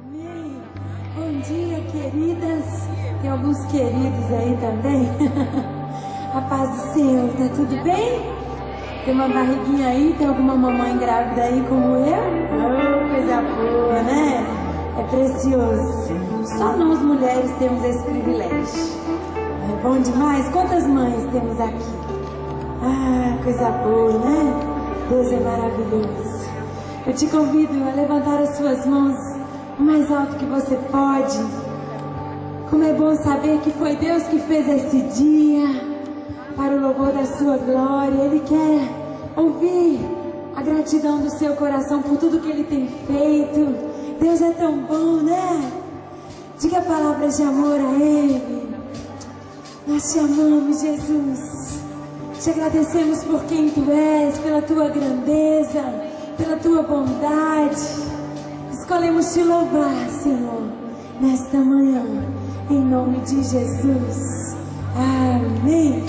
Amém. Bom dia, queridas. Tem alguns queridos aí também. A paz do Senhor, tá tudo bem? Tem uma barriguinha aí? Tem alguma mamãe grávida aí como eu? Oh, coisa boa, né? É precioso. Só nós mulheres temos esse privilégio. É bom demais. Quantas mães temos aqui? Ah, coisa boa, né? Deus é maravilhoso. Eu te convido a levantar as suas mãos o mais alto que você pode. Como é bom saber que foi Deus que fez esse dia para o louvor da sua glória. Ele quer ouvir a gratidão do seu coração por tudo que Ele tem feito. Deus é tão bom, né? Diga palavras de amor a Ele. Nós te amamos, Jesus. Te agradecemos por quem Tu és, pela Tua grandeza, pela Tua bondade. Escolhemos Te louvar, Senhor, nesta manhã, em nome de Jesus. Amém.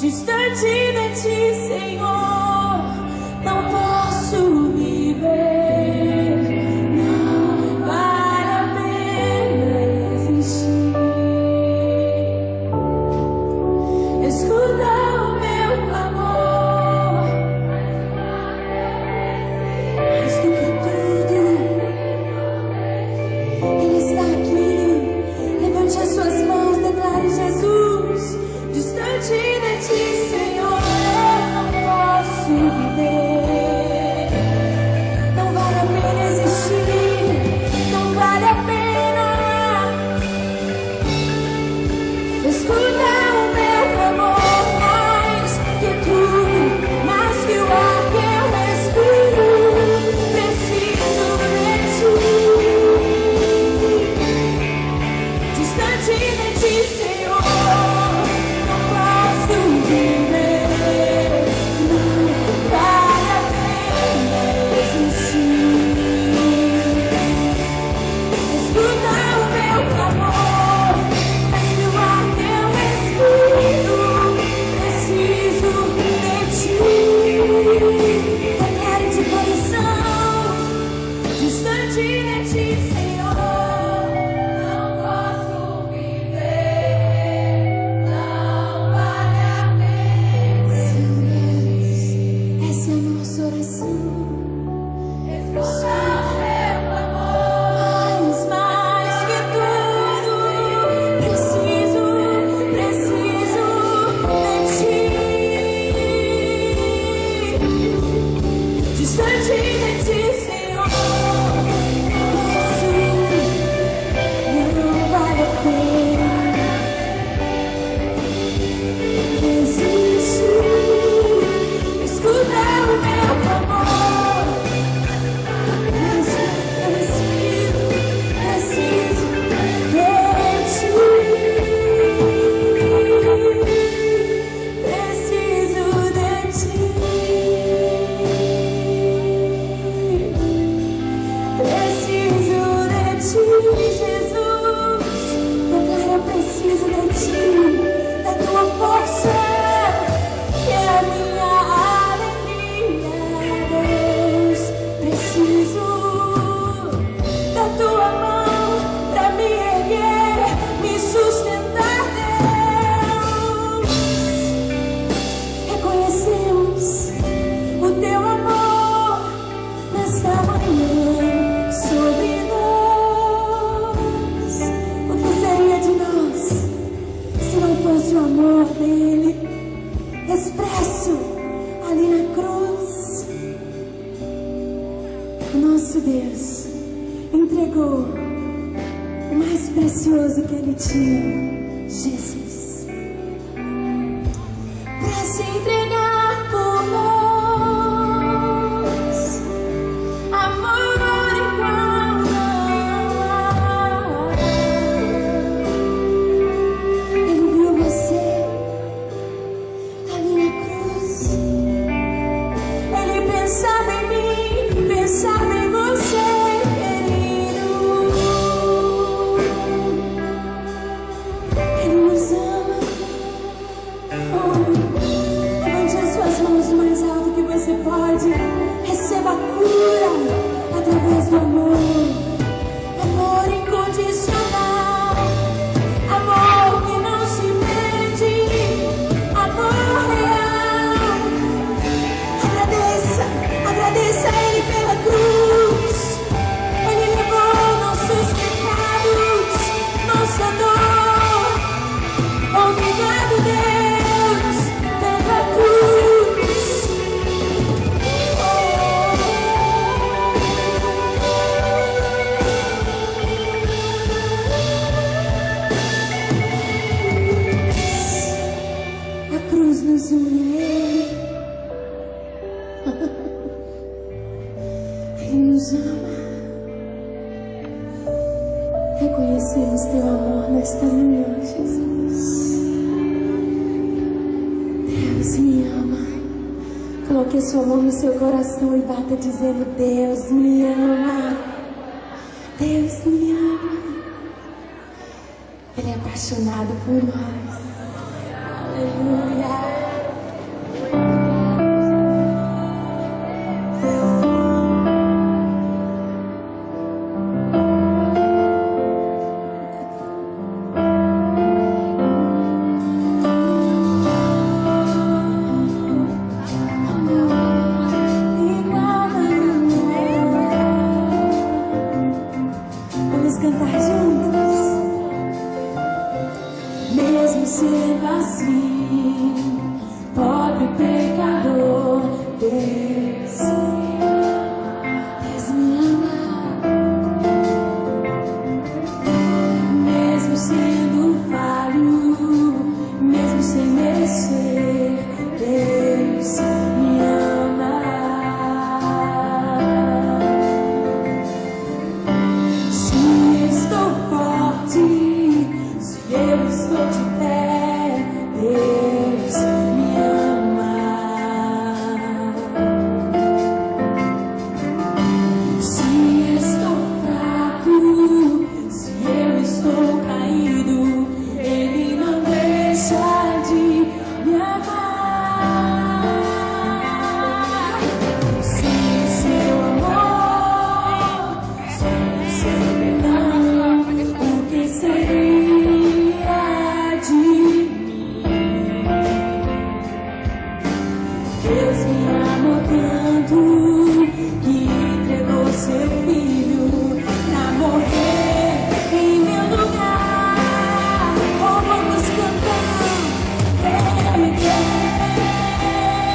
Distante de ti, Senhor, não posso viver. Não vale a pena existir. Escuta o meu clamor, mais do que tudo, Ele está aqui. Levante as suas mãos, declare Jesus. Distante de ti, Senhor, eu não posso viver. Não vale a pena existir, não vale a pena. Escuta o meu clamor, mais que tudo, mais que o ar que eu respiro. Preciso de ti. Distante de ti, Senhor, o amor dele expresso ali na cruz. O nosso Deus entregou o mais precioso que ele tinha, Jesus, para se entregar por nós. Amor igual não há. Ele viu você ali na cruz. Ele pensava em mim, pensava em você, querido. Ele nos ama. Oh, levante as suas mãos o mais alto que você pode. Receba a cura através do amor. Amor incondicional. Amor que não se mede. Amor real. Agradeça a Ele pela cruz. Ele levou nossos pecados, nossa dor. Obrigado, Deus, pela cruz. A cruz nos une a Ele. Ele nos ama. Reconhecemos teu amor nesta manhã, Jesus. Deus me ama. Coloque a sua mão no seu coração e bata dizendo: Deus me ama. Deus me ama. Ele é apaixonado por nós. Aleluia. sendo assim, pobre pecador, Deus me ama. Mesmo sendo falho, mesmo sem merecer, Deus me ama. Se estou forte, se eu estou de pé, Deus me ama. Se estou fraco, se eu estou caído, Ele não deixa de me amar. Sem seu amor, sem seu perdão, o que seria de mim? Deus me amou tanto que entregou seu filho pra morrer em meu lugar. Oh, vamos cantar,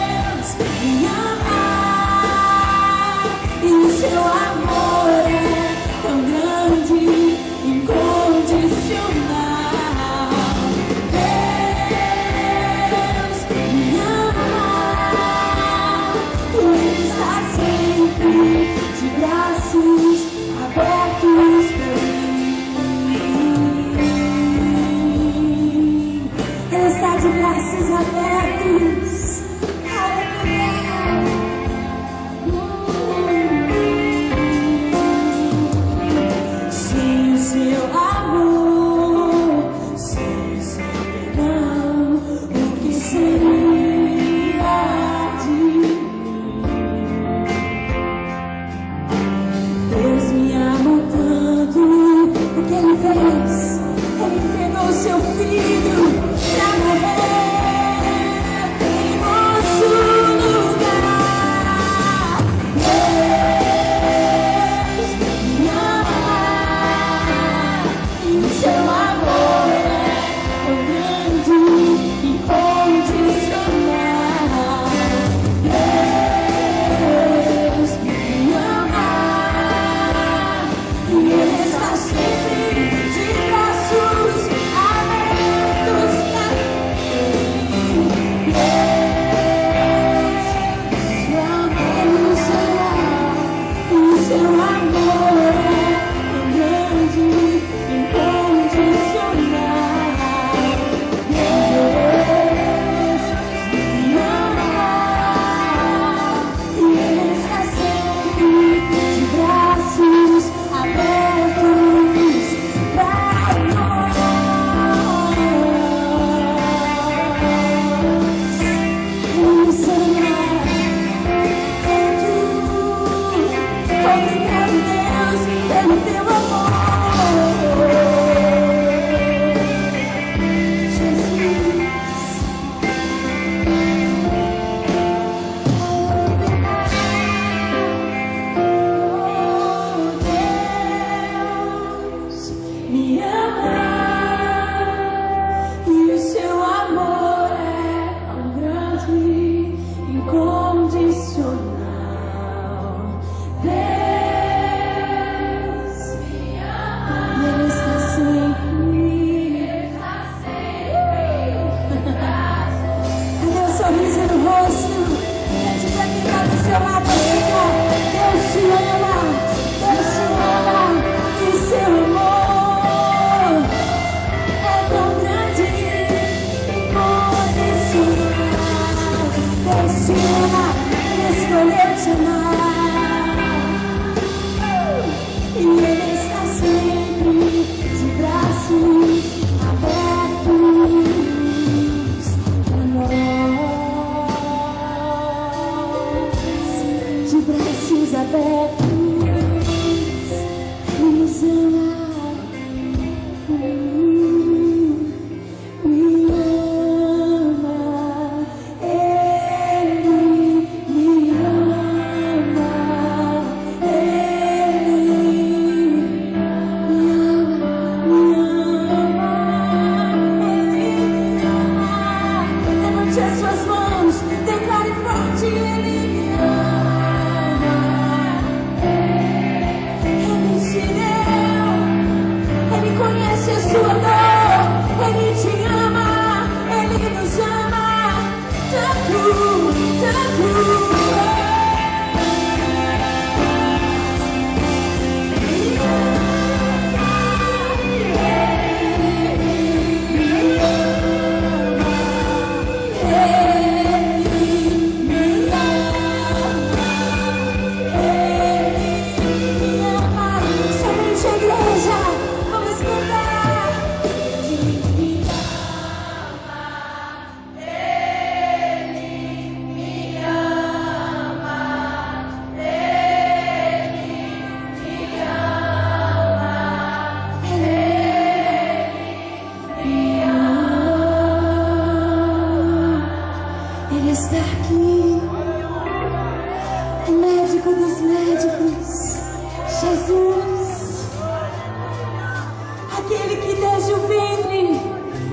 Deus me ama, e o seu amor é tão grande, incondicional. Deus me ama, e Ele está sempre de braços abertos pra mim. Ele está de braços abertos. Sem o seu amor, sem o seu perdão, o que seria de mim? Deus me amou tanto, o que Ele fez? Ele entregou seu filho pra morrer em nosso lugar. Deus me ama, e o seu amor é tão grande, incondicional. Deus me ama, e Ele está sempre de braços abertos pra mim. Deus me ama, e o seu amor é tão grande, incondicional. Deus me ama, e Ele está sempre de braços abertos pra nós. Ele nos ama tanto. Obrigado, Deus, pelo teu amor. Jesus. Deus me ama, e o seu amor é tão grande, incondicional. Deus me ama, e Ele está sempre. Cadê o sorriso no rosto? Pede pra quem tá do seu lado assim, ó. Deus te ama, e seu amor é tão grande, incondicional. Deus te ama, Ele escolheu te amar, e Ele está sempre de braços abertos pra nós. está aqui, o médico dos médicos, Jesus, aquele que desde o ventre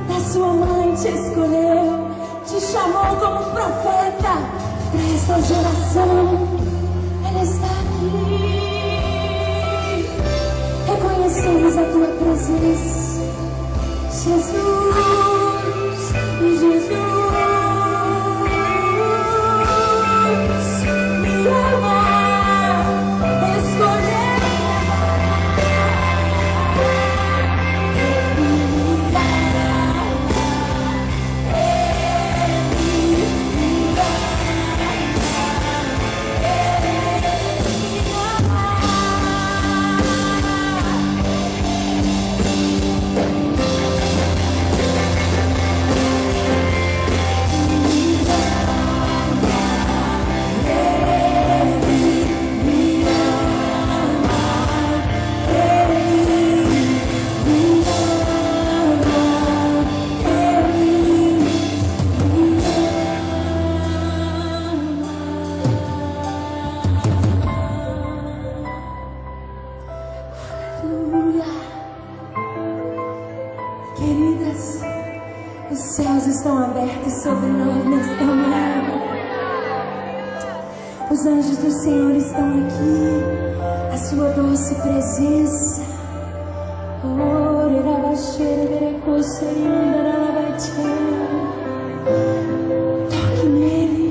da sua mãe te escolheu, te chamou como profeta para esta geração. Ele está aqui. Reconhecemos a tua presença, Jesus, Jesus. Me ama, escolheu. Queridas, os céus estão abertos sobre nós nesta manhã. Os anjos do Senhor estão aqui, a sua doce presença. Toque nele.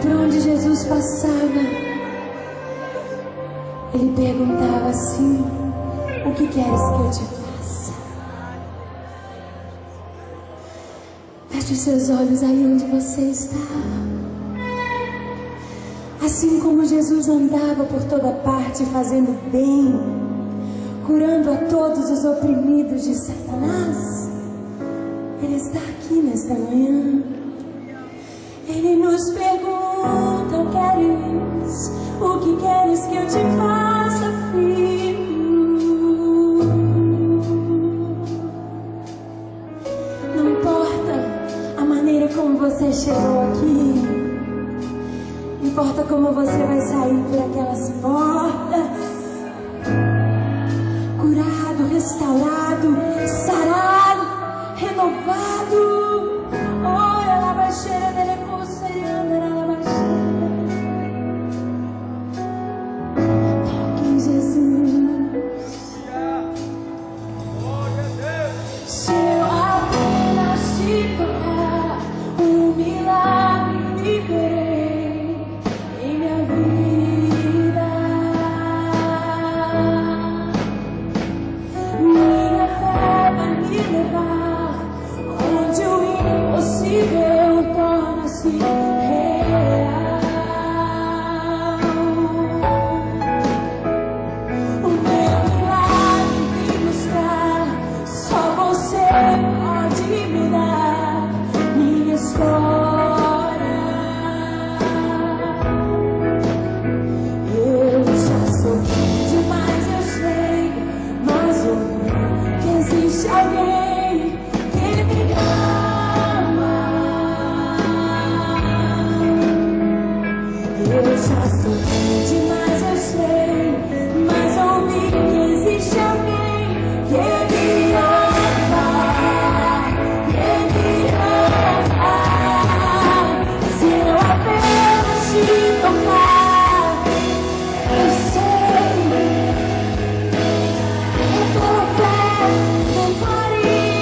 Por onde Jesus passava, ele perguntava assim: o que queres que eu te faça? Feche os seus olhos aí onde você está. Assim como Jesus andava por toda parte fazendo bem, curando a todos os oprimidos de Satanás, Ele está aqui nesta manhã. Ele nos pergunta: o que queres que eu te faça, filho? Não importa a maneira como você chegou aqui, importa como você vai sair por aquelas portas, curado, restaurado, sarado, renovado. Ora, la baixeira dele conselhando, era la baixeira. Toque em Jesus. Se eu apenas te tocar, um milagre viverei em minha vida. Minha fé vai me levar onde o impossível torna-se real. O meu milagre vim buscar, só você pode mudar minha história. Eu já sofri demais, eu sei, mas ouvi que existe alguém que me ama. Eu já sofri demais, eu sei, mas ouvi que existe alguém que me ama, que me ama. Se eu apenas te tocar, eu sei, é pela fé, não pare.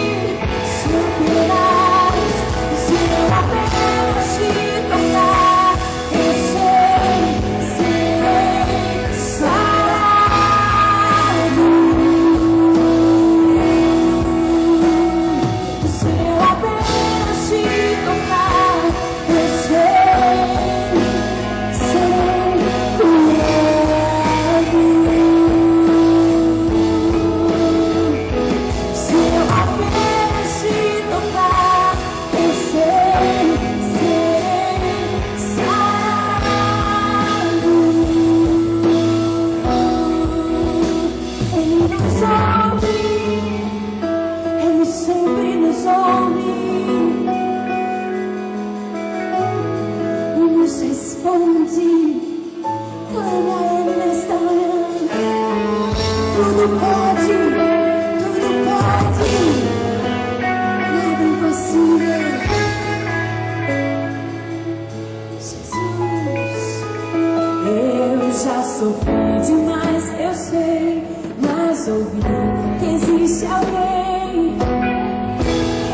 alguém,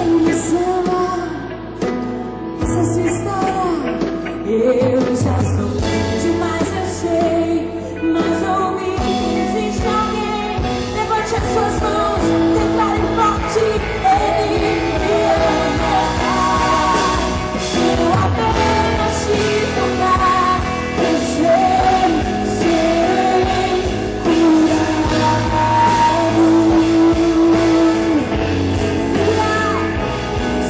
Ele nos ama. Essa é a sua história. Eu já sofri demais, eu sei, mas ouvi que existe alguém. Levante as suas mãos, declare forte, Ele me ama. Se eu apenas te tocar, eu serei curado.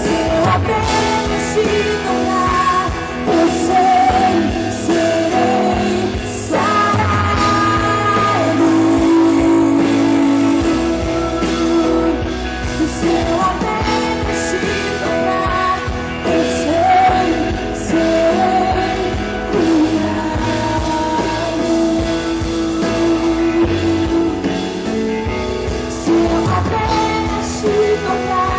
Se eu apenas te tocar, eu serei sarado. Se eu apenas te tocar, eu serei curado. Se eu apenas te tocar,